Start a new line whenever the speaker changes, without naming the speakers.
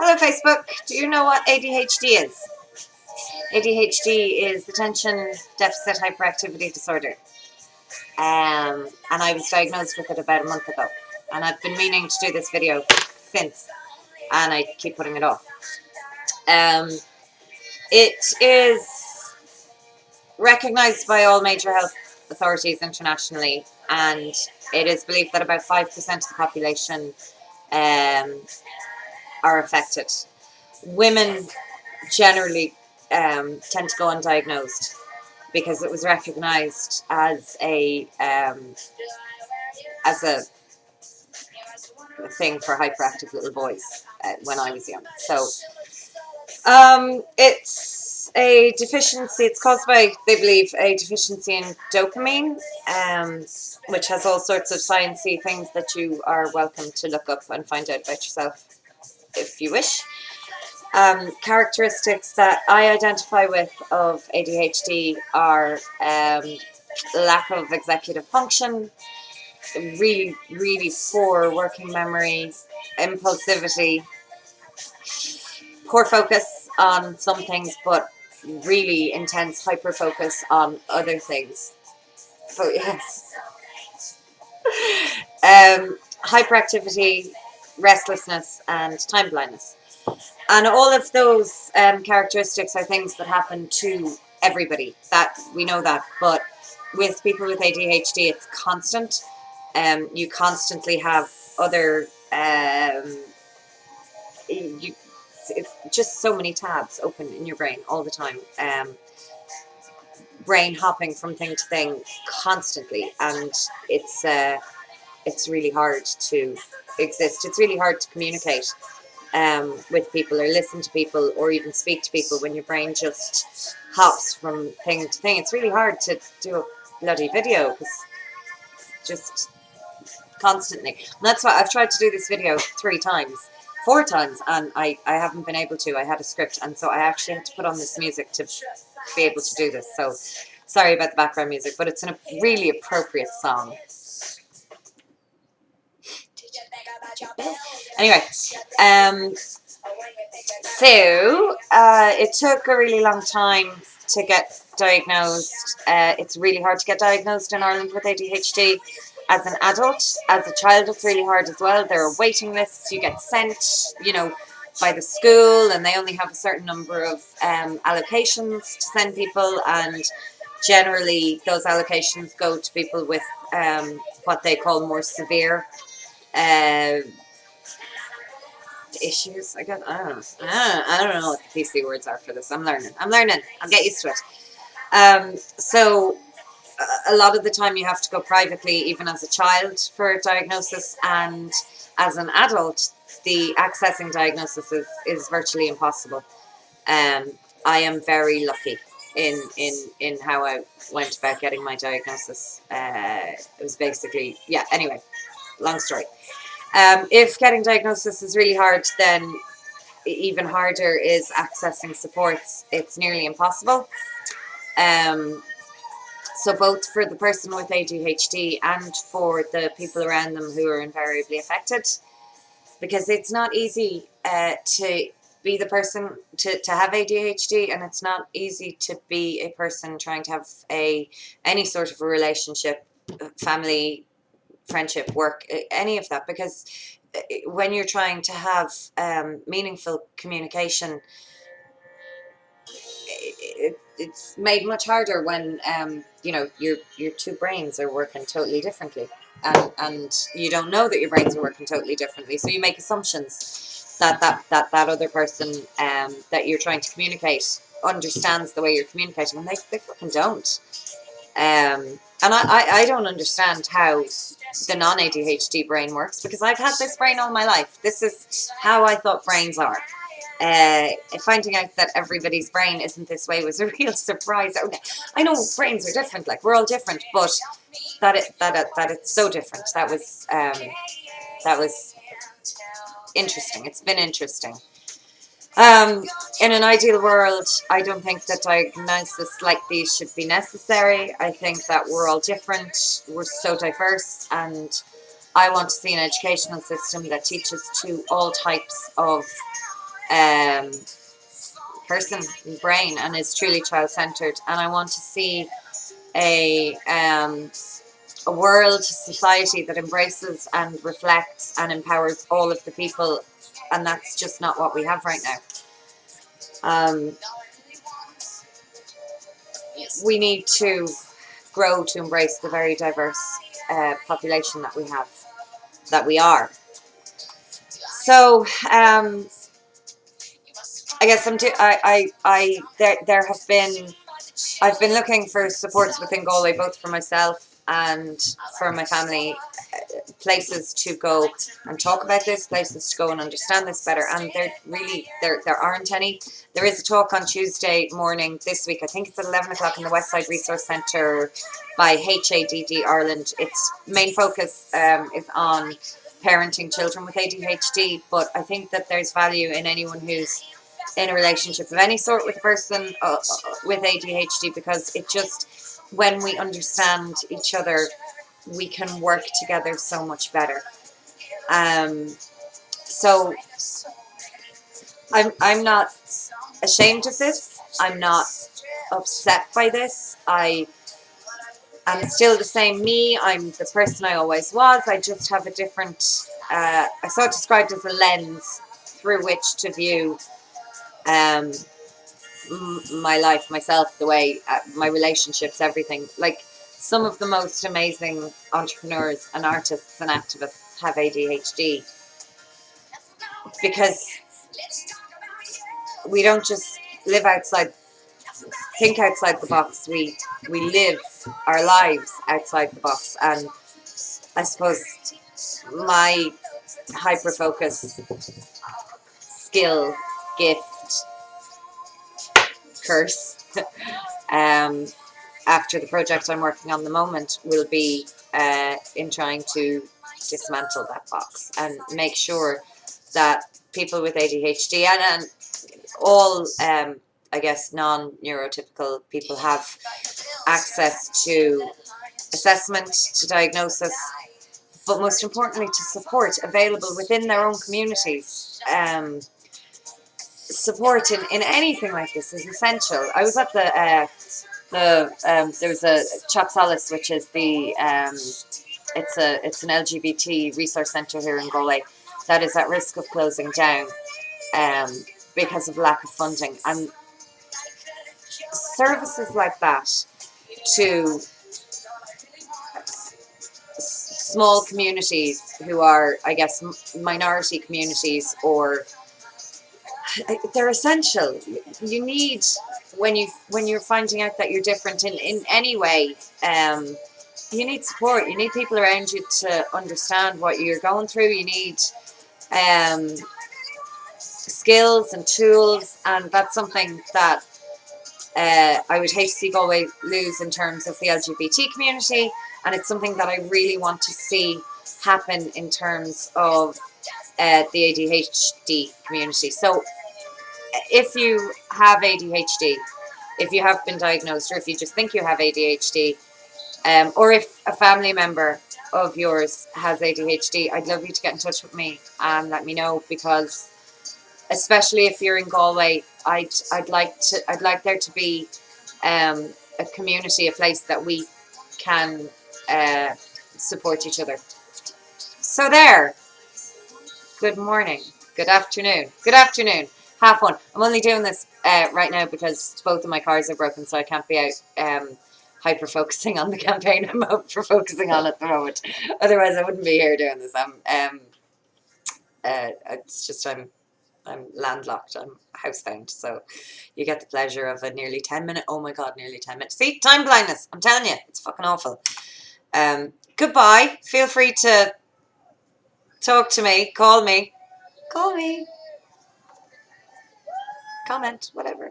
Hello, Facebook. Do you know what ADHD is? ADHD is attention deficit hyperactivity disorder. And I was diagnosed with it about a month ago. And I've been meaning to do this video since, and I keep putting it off. Um, it is recognized by all major health authorities internationally, and it is believed that about 5% of the population are affected. Women generally tend to go undiagnosed because it was recognized as a thing for hyperactive little boys when I was young. So it's a deficiency. It's caused by, they believe, a deficiency in dopamine, which has all sorts of sciencey things that you are welcome to look up and find out about yourself if you wish. Characteristics that I identify with of ADHD are lack of executive function, really, really poor working memory, impulsivity, poor focus on some things, but really intense hyper focus on other things. So yes, hyperactivity, restlessness, and time blindness. And all of those characteristics are things that happen to everybody. That we know that, but with people with ADHD, it's constant. You constantly have other you just so many tabs open in your brain all the time. Brain hopping from thing to thing constantly, and it's really hard to exist. It's really hard to communicate with people or listen to people or even speak to people when your brain just hops from thing to thing. It's really hard to do a bloody video because just constantly. And that's why I've tried to do this video 4 times, and I haven't been able to. I had a script, and so I actually had to put on this music to be able to do this. So sorry about the background music, but it's a really appropriate song. Anyway, so it took a really long time to get diagnosed. It's really hard to get diagnosed in Ireland with ADHD as an adult. As a child, it's really hard as well. There are waiting lists. You get sent, by the school, and they only have a certain number of allocations to send people, and generally those allocations go to people with what they call more severe issues. I don't know. I don't know what the PC words are for this. I'm learning. I'll get used to it. So a lot of the time you have to go privately, even as a child, for a diagnosis, and as an adult, the accessing diagnosis is virtually impossible. I am very lucky in how I went about getting my diagnosis. It was basically, yeah, anyway, long story. If getting diagnosis is really hard, then even harder is accessing supports. It's nearly impossible. So both for the person with ADHD and for the people around them who are invariably affected, because it's not easy to be the person to have ADHD, and it's not easy to be a person trying to have any sort of a relationship, family, friendship, work, any of that, because when you're trying to have meaningful communication, it's made much harder when your two brains are working totally differently, and you don't know that your brains are working totally differently, so you make assumptions that other person that you're trying to communicate understands the way you're communicating, and they fucking don't. And I don't understand how the non-ADHD brain works, because I've had this brain all my life. This is how I thought brains are. Finding out that everybody's brain isn't this way was a real surprise. I know brains are different, like we're all different, but that it's so different. That was interesting. It's been interesting. In an ideal world, I don't think that diagnoses like these should be necessary. I think that we're all different. We're so diverse, and I want to see an educational system that teaches to all types of um, person and brain, and is truly child-centered. And I want to see a world society that embraces and reflects and empowers all of the people, and that's just not what we have right now. Um, we need to grow to embrace the very diverse population that we have, that we are. So I guess there have been, I've been looking for supports within Galway, both for myself and for my family, places to go and talk about this, places to go and understand this better, and there aren't any. There is a talk on Tuesday morning this week. I think it's at 11 o'clock in the Westside Resource Centre by HADD Ireland. Its main focus is on parenting children with ADHD, but I think that there's value in anyone who's in a relationship of any sort with a person with ADHD, because it just, when we understand each other, we can work together so much better. So I'm not ashamed of this. I'm not upset by this. I'm still the same me. I'm the person I always was. I just have a different, I saw it described as a lens through which to view um, my life, myself, the way, my relationships, everything. Like, some of the most amazing entrepreneurs and artists and activists have ADHD, because we don't just live outside, think outside the box. We live our lives outside the box. And I suppose my hyper focus, skill, gift, curse, um, after the project I'm working on the moment, will be in trying to dismantle that box and make sure that people with ADHD and all, I guess, non-neurotypical people have access to assessment, to diagnosis, but most importantly to support available within their own communities. Support in anything like this is essential. I was at there's a Chop Solace, which is the it's an LGBT resource centre here in Galway that is at risk of closing down um, because of lack of funding, and services like that to small communities who are, I guess, minority communities, or they're essential. You need, when you're finding out that you're different in any way, you need support. You need people around you to understand what you're going through. You need um, skills and tools, and that's something that I would hate to see Galway lose in terms of the LGBT community, and it's something that I really want to see happen in terms of the ADHD community. So if you have ADHD, if you have been diagnosed, or if you just think you have ADHD, or if a family member of yours has ADHD, I'd love you to get in touch with me and let me know, because especially if you're in Galway, I'd like there to be a community, a place that we can support each other. So there. Good morning. Good afternoon. Good afternoon. Half one. I'm only doing this right now because both of my cars are broken, so I can't be out hyper focusing on the campaign I'm hyper focusing on at the moment. Otherwise, I wouldn't be here doing this. It's just I'm landlocked. I'm housebound, so you get the pleasure of a nearly 10 minute. Oh my god, nearly 10 minutes. See, time blindness. I'm telling you, it's fucking awful. Goodbye. Feel free to talk to me. Call me. Comment, whatever.